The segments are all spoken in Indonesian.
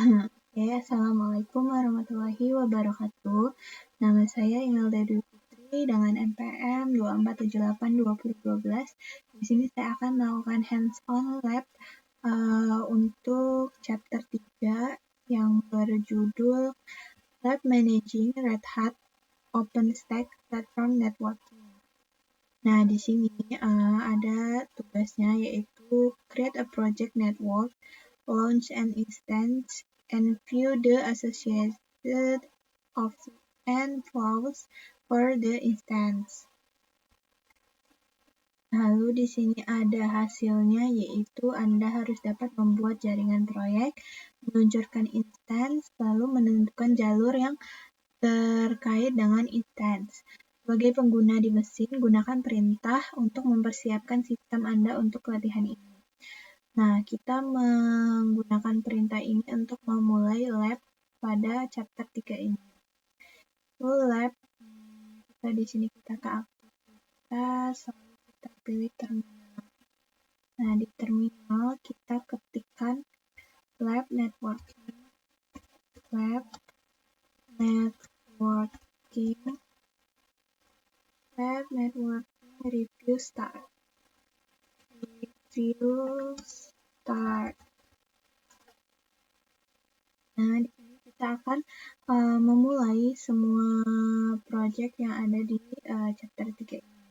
Oke, Assalamualaikum warahmatullahi wabarakatuh. Nama saya Imelda Dwi Putri dengan NPM 24782012. Di sini saya akan melakukan hands-on lab untuk chapter 3 yang berjudul Lab Managing Red Hat OpenStack Platform Networking. Nah, di sini ada tugasnya yaitu create a project network, launch an instance, and view the associated offs and flows for the instance. Lalu di sini ada hasilnya, yaitu Anda harus dapat membuat jaringan proyek, meluncurkan instance, lalu menentukan jalur yang terkait dengan instance. Sebagai pengguna di mesin, gunakan perintah untuk mempersiapkan sistem Anda untuk latihan ini. Nah, kita menggunakan perintah ini untuk memulai lab pada chapter 3 ini. Lab, kita di sini kita ke aktivitas, lalu kita pilih terminal. Nah, di terminal kita ketikkan lab networking, review start. Nah, di sini kita akan memulai semua project yang ada di chapter 3 ini.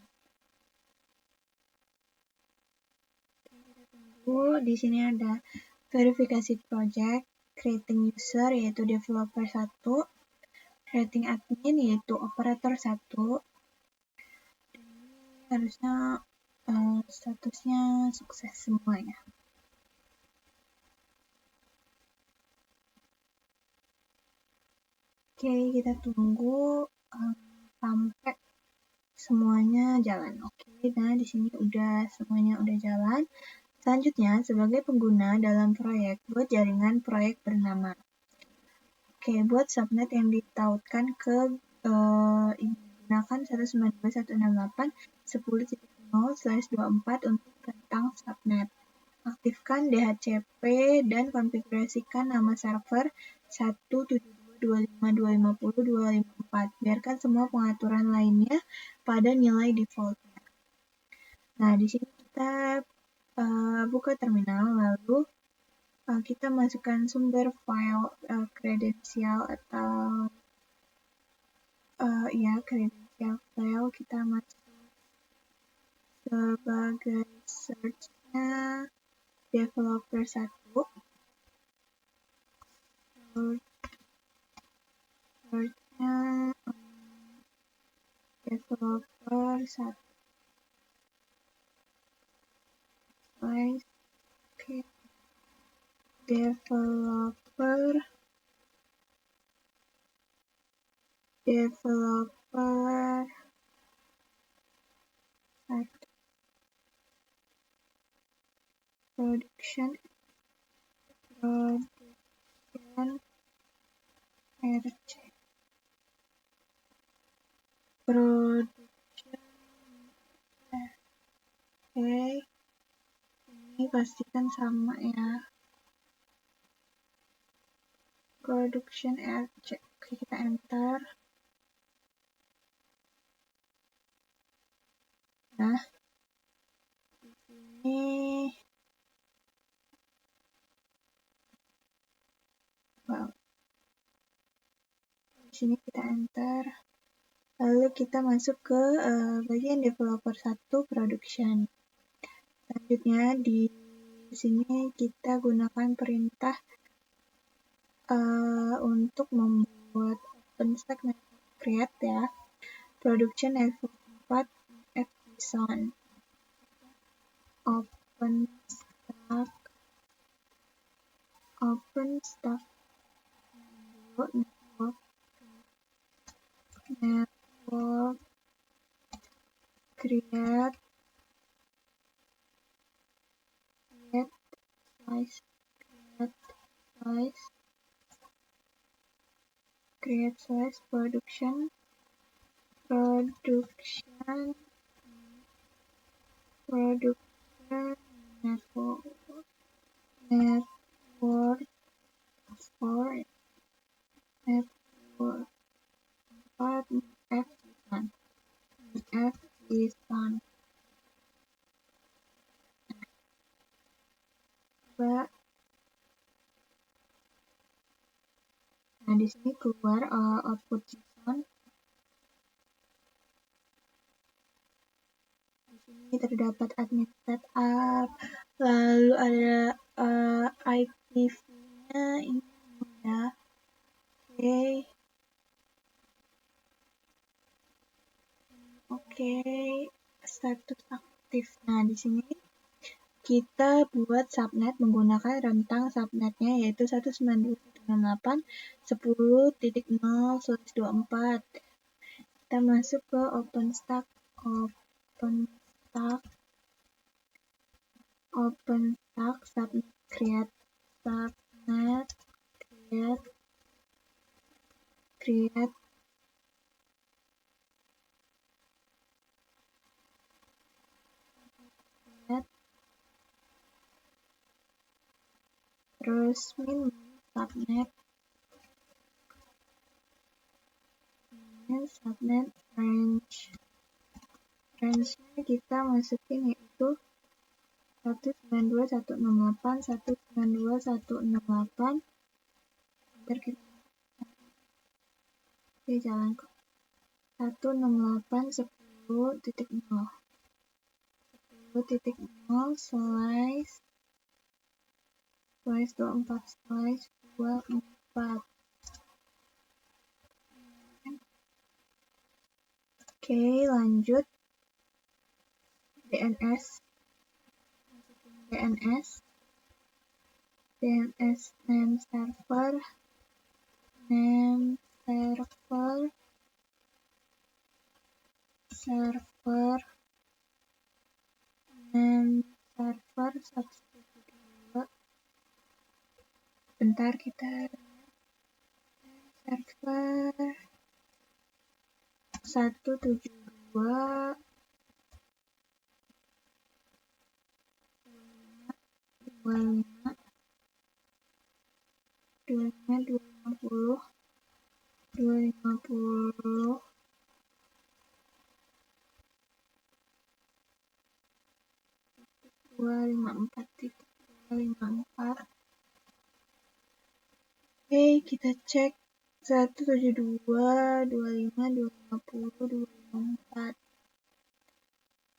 Di sini ada verifikasi project, creating user yaitu developer 1, creating admin yaitu operator 1. Ini harusnya statusnya sukses semuanya. Oke, kita tunggu sampai semuanya jalan. Oke, nah di sini semuanya udah jalan. Selanjutnya, sebagai pengguna dalam proyek, buat jaringan proyek bernama. Oke, buat subnet yang ditautkan ke ini. Gunakan 192.168.10.0/24 untuk tentang subnet. Aktifkan DHCP dan konfigurasikan nama server 172.25.250.254. Biarkan semua pengaturan lainnya pada nilai defaultnya. Nah, di sini kita buka terminal, lalu kita masukkan sumber file kredensial atau kredensial file. Kita masuk sebagai search-nya developer 1. Search-nya developer 1. Oke. Developer production RC production. Oke, ini pastikan sama ya, production RC. Oke, kita enter. Nah, di sini di sini kita enter. Lalu kita masuk ke bagian developer 1 production. Selanjutnya di sini kita gunakan perintah untuk membuat OpenStack network create ya. Production network 4 FJSON. OpenStack network create slice production network 4 F4 4 F JSON F JSON coba. Nah, di sini keluar output JSON. Di sini terdapat admin setup, lalu ada IPv-nya ini udah oke, status aktif. Nah, di sini kita buat subnet menggunakan rentang subnetnya yaitu 192.168.10.0/24. Kita masuk ke OpenStack subnet create subnet create terus subnet range-nya kita masukin yaitu 192.168.192.168. Ntar kita jalan ke 168.10.0 10.0/24/24. Oke, lanjut DNS name server name server 172. Bentar, kita server 172 250 254. Oke, kita cek 172.250.254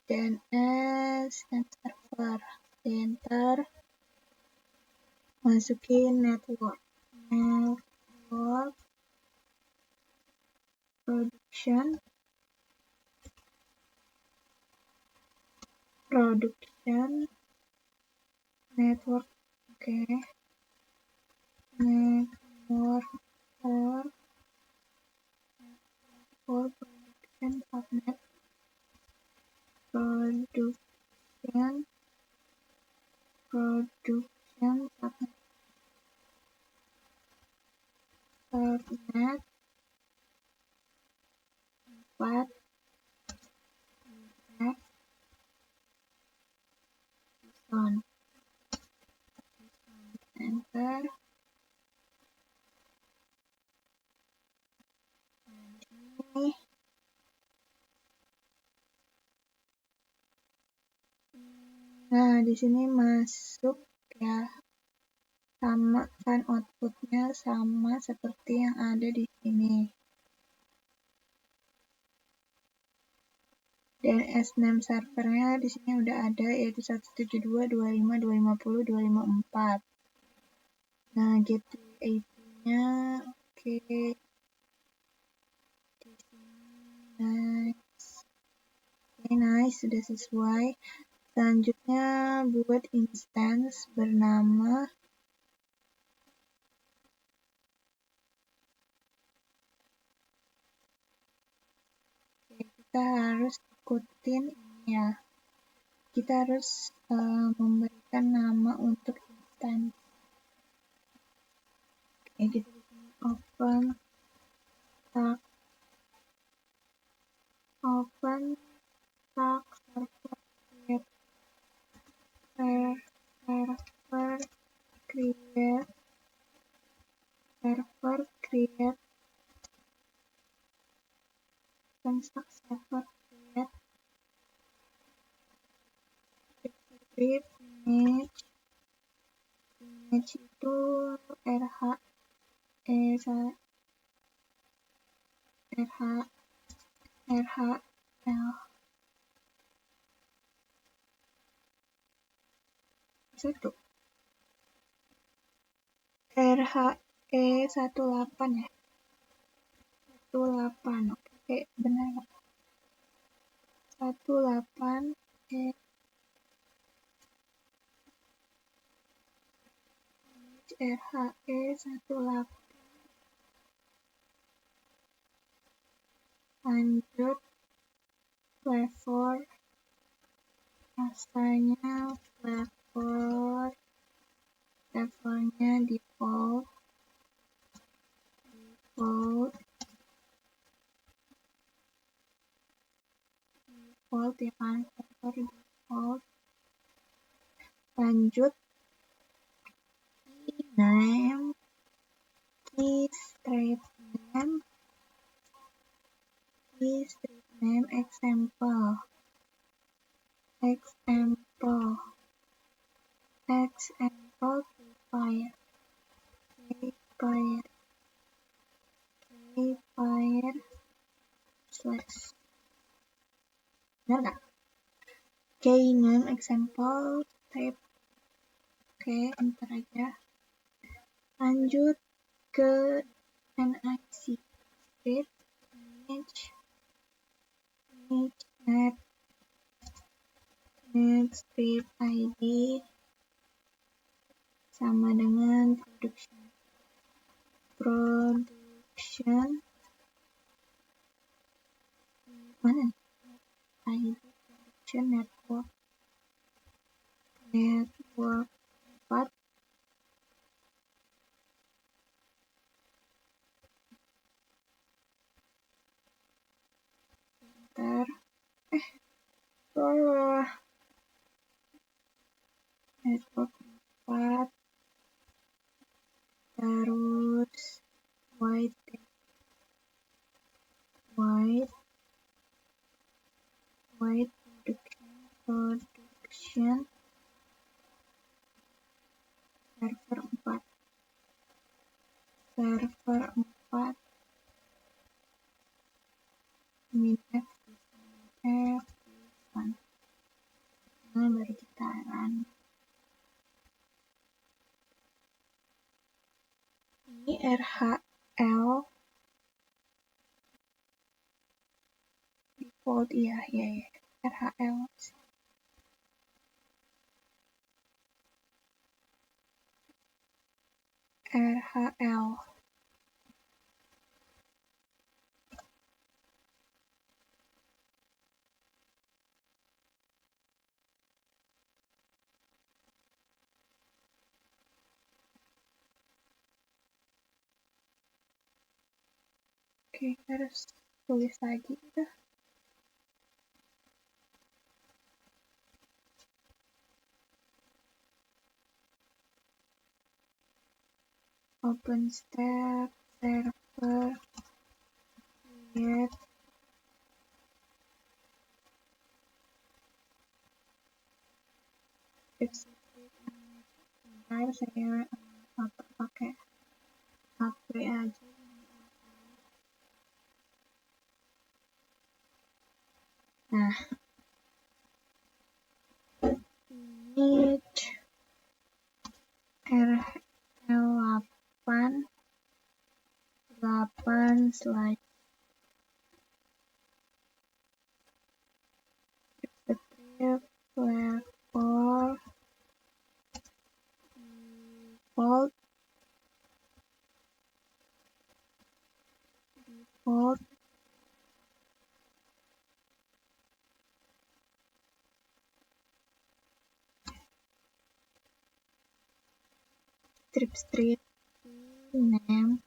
DNS dan server. Enter, masukin network production network. Oke, network for production subnet production subnet subnet 4 F JSON. Enter. Nah, di sini masuk ya, sama kan outputnya sama seperti yang ada di sini. DNS name servernya di sini udah ada yaitu 172.250.254. Nah, gateway IP-nya oke. Di sini nice, sudah sesuai. Selanjutnya buat instance bernama kita harus ikutin ini ya. Kita harus memberikan nama untuk instance. Oke, kita di sini open stack server create server create construct server create script image itu RH RHL satu RHE18 ya 18 oke benar 18 RHE18 lanjut flavor rasanya flavornya default ya kan flavor default lanjut key strip name example keyfire slash benar nggak? Key name example type oke enter aja lanjut ke nic script image net script id sama dengan production mana id production network 4 enter network 4 terus white production server 4 min f nah baru kita run ini RHL default iya RHL oke harus tulis lagi udah OpenStack server create bentar saya pakai HP aja nah image RL8 slide script flavor default strip name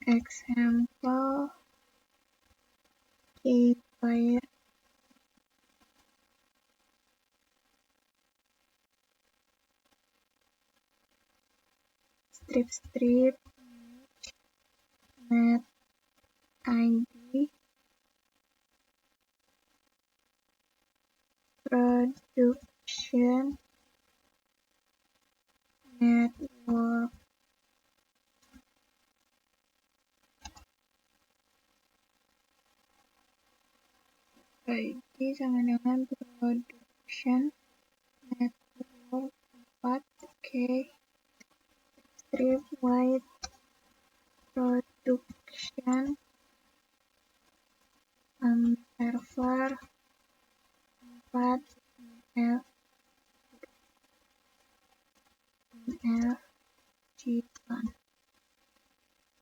example keyfire strip net ID production network ID sama dengan production network 4. Oke. Strip wide production server 4 L G1.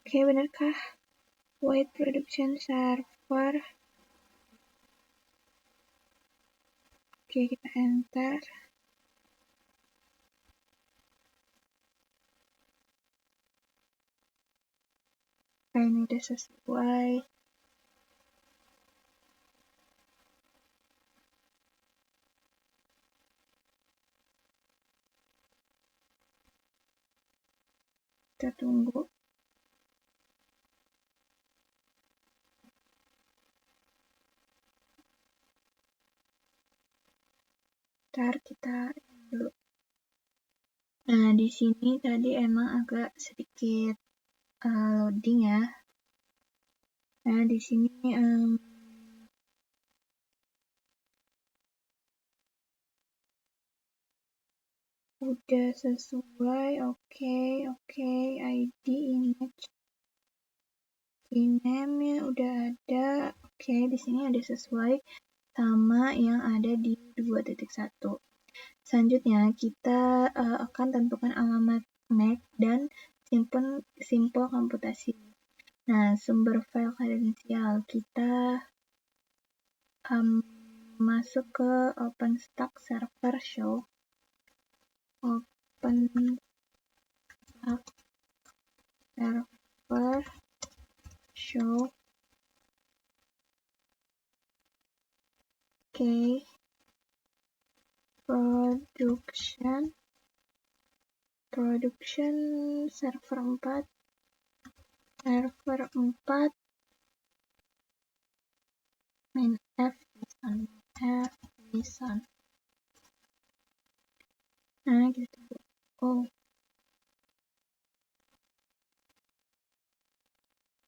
Oke, benarkah? Wide production server. Oke, kita enter. Ini udah sesuai. Kita tunggu. Ntar kita dulu. Nah, di sini tadi emang agak sedikit loading ya. Nah, di sini udah sesuai. Oke, ID image name-nya udah ada. Oke, di sini ada sesuai sama yang ada di 2.1. Selanjutnya kita akan tentukan alamat MAC dan simple komputasi. Nah, sumber file kredensial kita masuk ke OpenStack Server Show. OpenStack Server Show. Oke. Production server 4 main F Nissan. Nah, kita tunggu.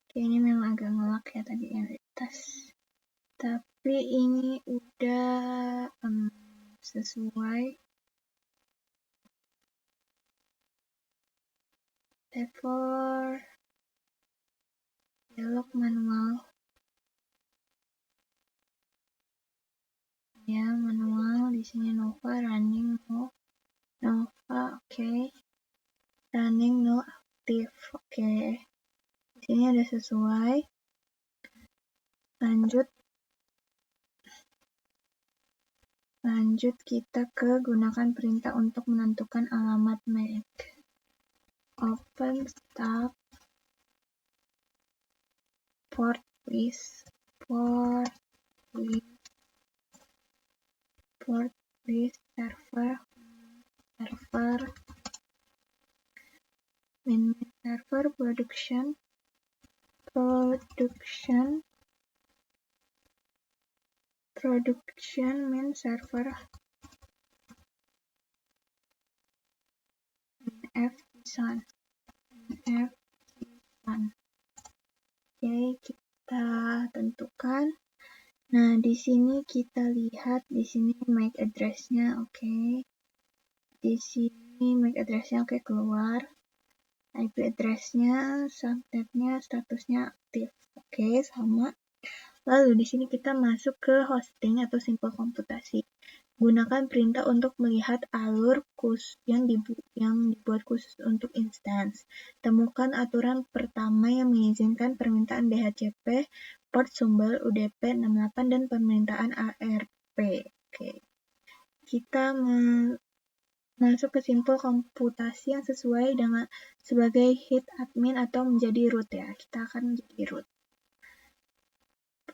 Oke, ini memang agak ngelak ya tadi yang di atas. Tapi ini udah sesuai. Level dialog manual. Ya, manual di sini Nova running Nova, oke. Running no active, oke. Di sini ada sesuai. Lanjut kita ke gunakan perintah untuk menentukan alamat MAC. OpenStack port list server main server production main server F Nissan. Oke, kita tentukan. Nah, di sini kita lihat di sini MAC address-nya, oke. Di sini MAC address-nya oke keluar. IP address-nya, subnet-nya, statusnya aktif. Oke, sama. Lalu di sini kita masuk ke hosting atau simple komputasi. Gunakan perintah untuk melihat alur yang dibuat khusus untuk instance. Temukan aturan pertama yang mengizinkan permintaan DHCP, port sumber UDP 68 dan permintaan ARP. Oke. Kita masuk ke simple komputasi yang sesuai dengan sebagai head admin atau menjadi root ya. Kita akan menjadi root.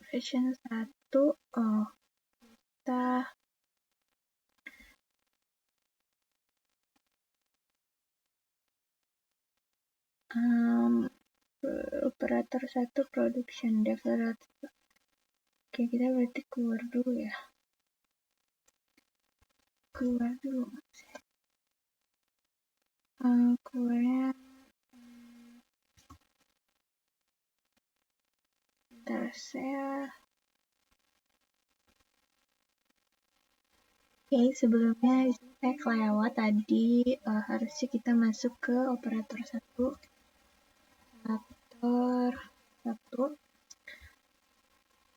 Version 1, kita Operator 1 production developer. Oke, kita berarti keluar dulu ya. Keluarnya bentar saya. Oke, sebelumnya saya kelewat tadi, harusnya kita masuk ke operator 1.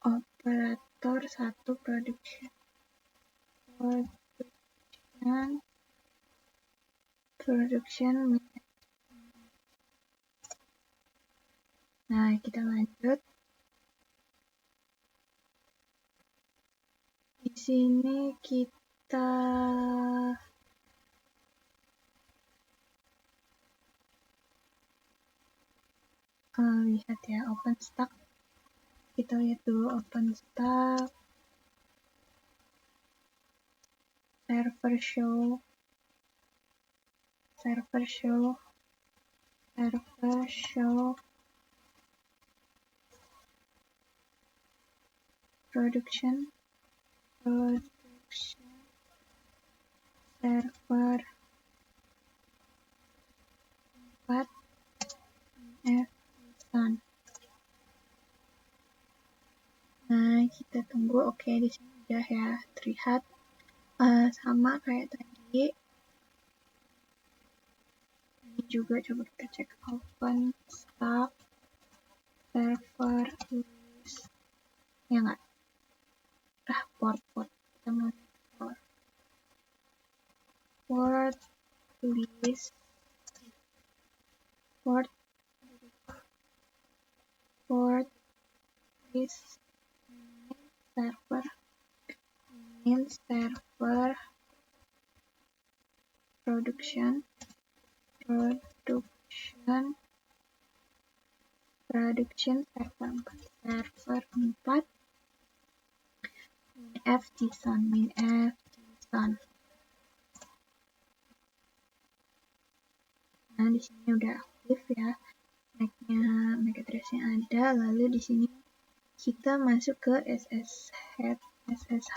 Operator 1 production. Nah, kita lanjut. Di sini kita lihat ya, OpenStack. Kita lihat dulu OpenStack. Server show production server 4 F1. Nah, kita tunggu. Oke, di sini udah ya terlihat sama kayak tadi. Ini juga coba kita cek OpenStack server list. Ya nggak? Port. Kita mau port list server production server 4 min F JSON. Nah, di sini udah aktif ya. MAC address-nya ada. Lalu di sini kita masuk ke SSH.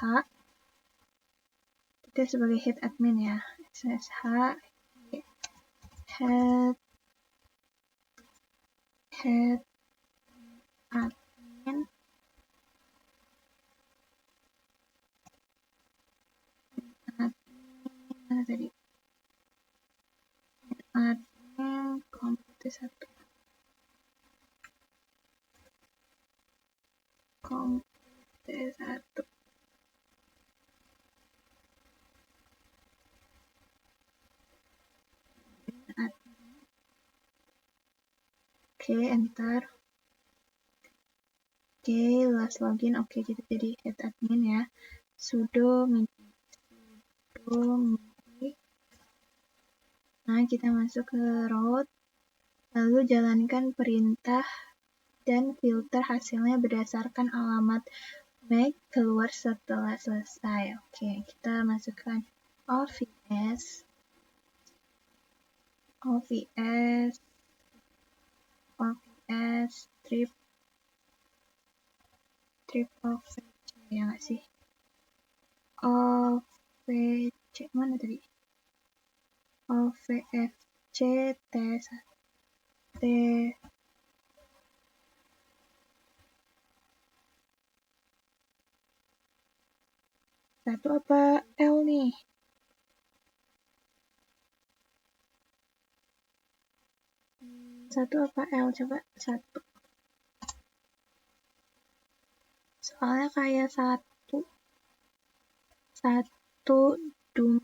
Kita sebagai head admin ya. SSH head admin mana tadi? Admin komputer 1. Oke, enter. Oke, last login. Oke, kita jadi head admin ya. Sudo mini. Nah, kita masuk ke root. Lalu jalankan perintah dan filter hasilnya berdasarkan alamat MAC keluar setelah selesai. Oke, kita masukkan OVS strip OVC ya nggak sih? OVC mana tadi? OVFC T1 apa L nih? Satu apa L? Coba 1. Soalnya kayak 1 dum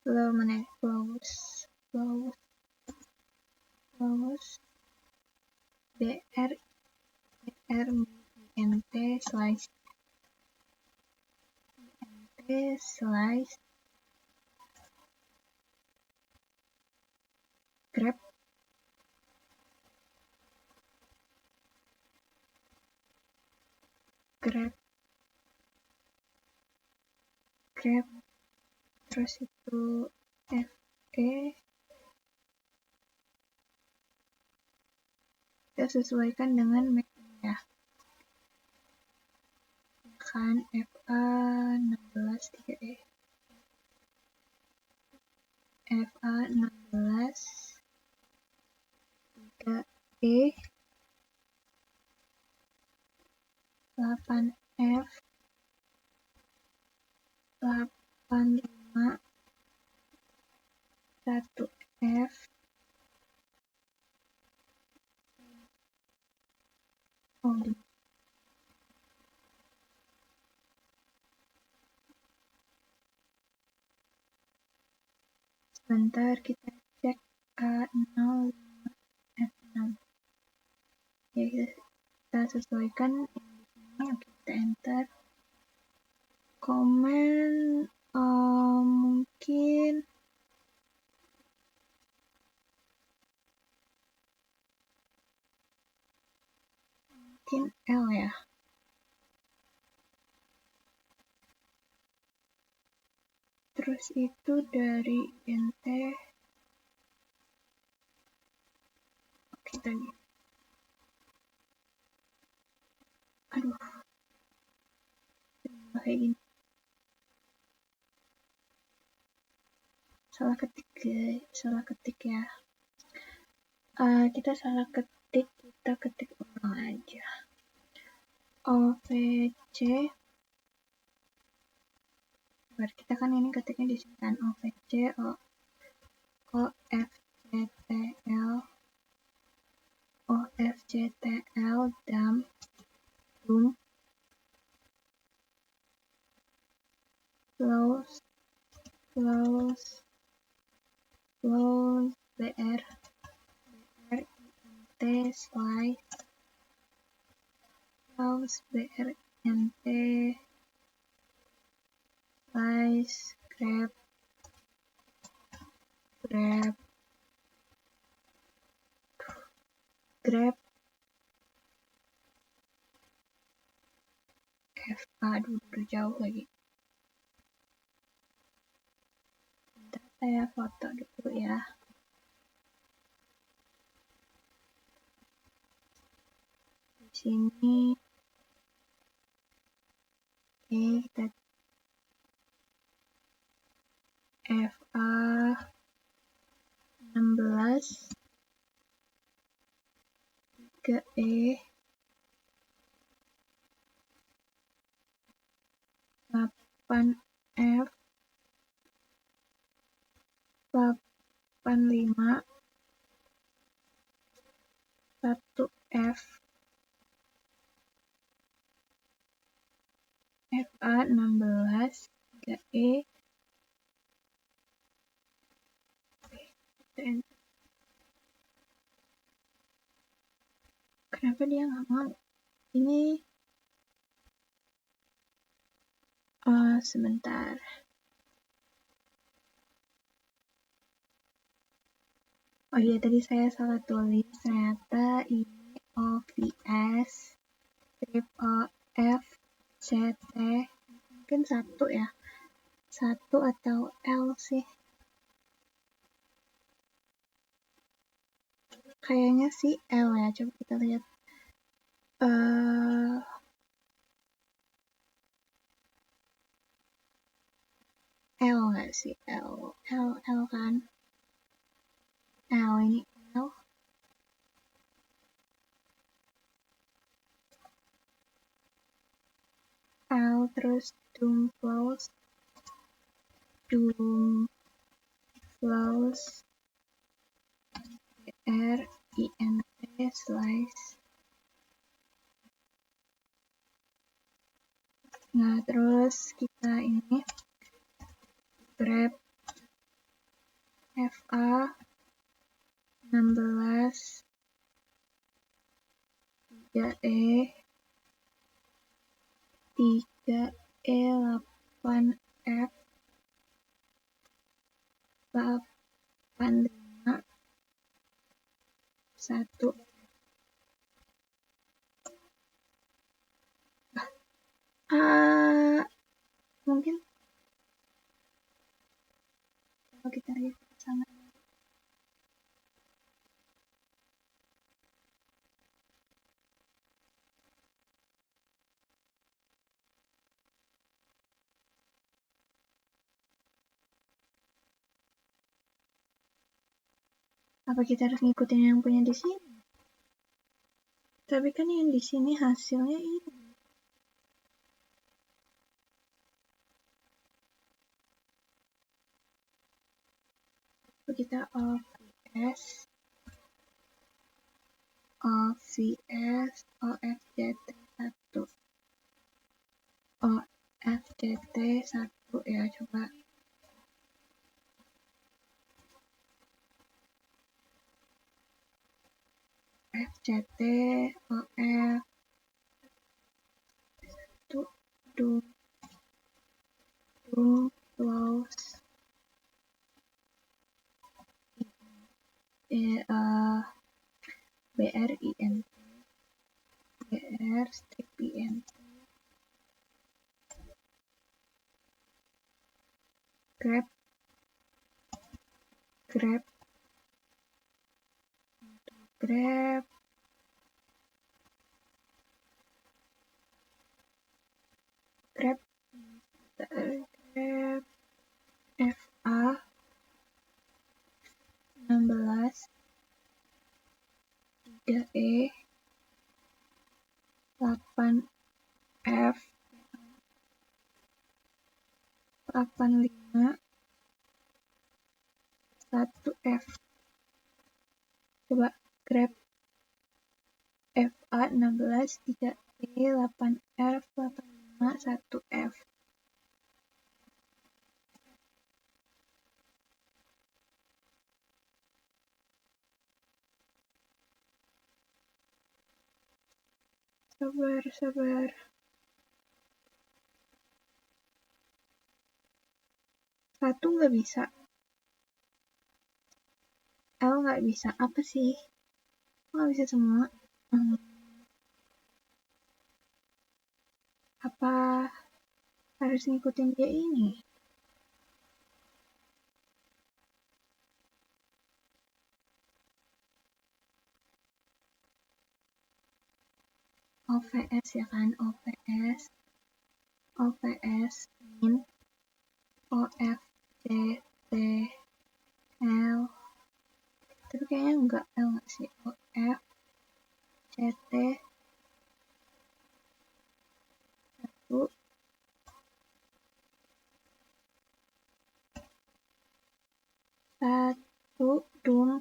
low mana? Close BR INT slice grep terus itu FE, kita sesuaikan dengan MAC ya. Kan FA 16 3E, FA 16 3E, 8F 85 1F sebentar kita cek A05F6 ya, kita sesuaikan ini. Oke, kita enter komen mungkin L ya. Terus itu dari NT kita aduh kayak gini, salah ketik ya. Kita salah ketik, kita ketik ulang aja. OVC, kita kan ini ketiknya di sini kan, OVC OFCTL dam close BR int slice close BR int slice grab FA, aduh jauh lagi. Bentar, saya foto dulu ya. Di sini kita FA 16 3E 8F 85 1F FA 16 3E. Kenapa dia nggak mau? Ini sebentar. Oh iya, tadi saya salah tulis. Ternyata ini OVS strip OF CT mungkin 1 ya, 1 atau L sih. Kayaknya sih L ya, coba kita lihat. L nggak sih? L kan? L ini L. L terus doom flows R INT slice. Nah, terus kita ini grab FA 16 3E 8F 85 1. Mungkin Apa kita harus ngikutin yang punya di sini? Tapi kan yang di sini hasilnya ini. Apa kita OVS OFJT1 OFJT1 ya, coba. FJT OF do close BRINT BR strip INT grep grep 16 3E 8F 85 1F. Coba grab FA 16 3E 8F 85 1F. Sabar. Satu nggak bisa. L nggak bisa. Apa sih? Nggak bisa semua. Apa harus ngikutin dia ini? OVS ya kan? OVS min OFJTL. Tapi kayaknya enggak L nggak sih? OFJT 1 doom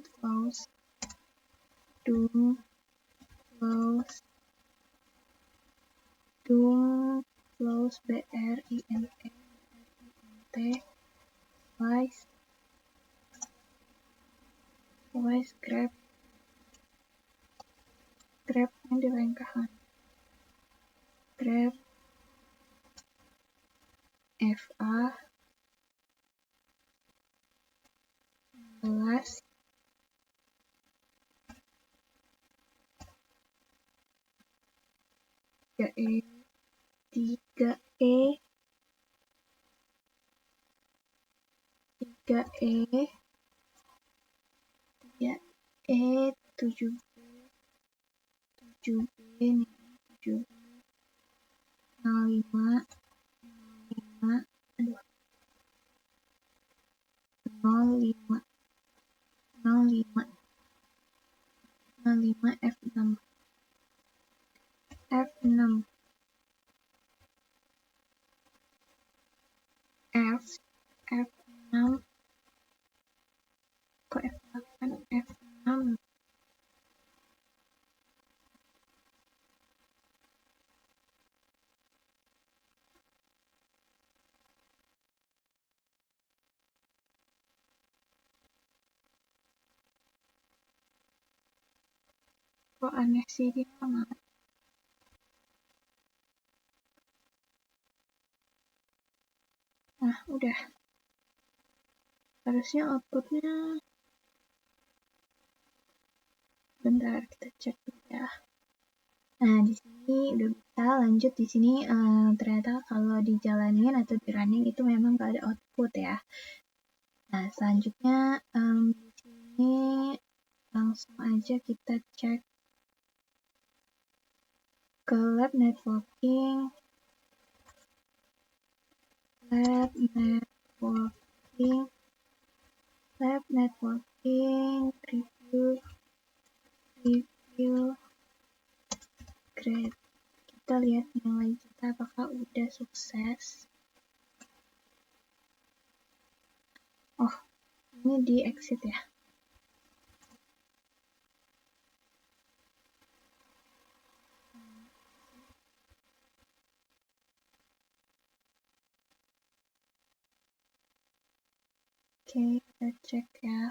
close BRINT wise grab yang dilengkahan grab FA 16 3E 7B nih 7B 05 F6 F6 kok F8 F6 kok aneh sih dia banget. Nah udah, harusnya outputnya bentar kita cek dulu ya. Nah di sini udah bisa lanjut. Di sini ternyata kalau dijalanin atau di running itu memang gak ada output ya. Nah selanjutnya di sini langsung aja kita cek ke lab networking preview review grade. Kita lihat nilai kita apakah udah sukses. Oh, ini di exit ya. Oke, kita cek ya.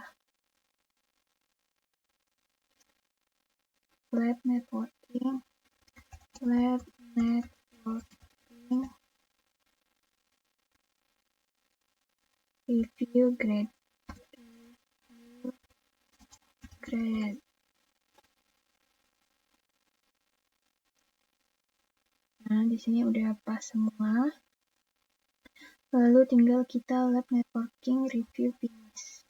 Lab networking, review grade. Nah, di sini udah pas semua. Lalu tinggal kita lab networking review finish.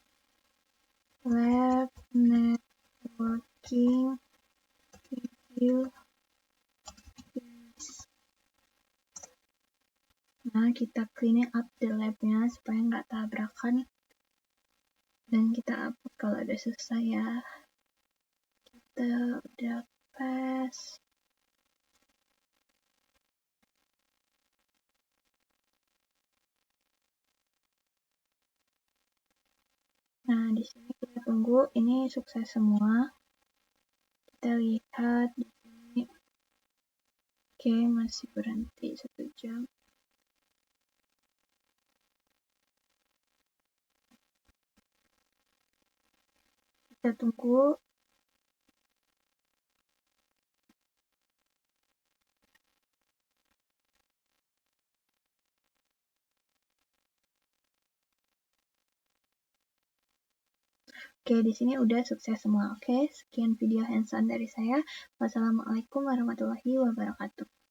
Lab networking review finish. Nah, kita cleaning up the lab-nya supaya nggak tabrakan. Dan kita upload kalau udah selesai ya. Kita udah pas. Nah, di sini kita tunggu ini sukses semua. Kita lihat di sini. Oke, masih berhenti 1 jam. Kita tunggu. Oke, di sini udah sukses semua. Oke, sekian video hands-on dari saya. Wassalamualaikum warahmatullahi wabarakatuh.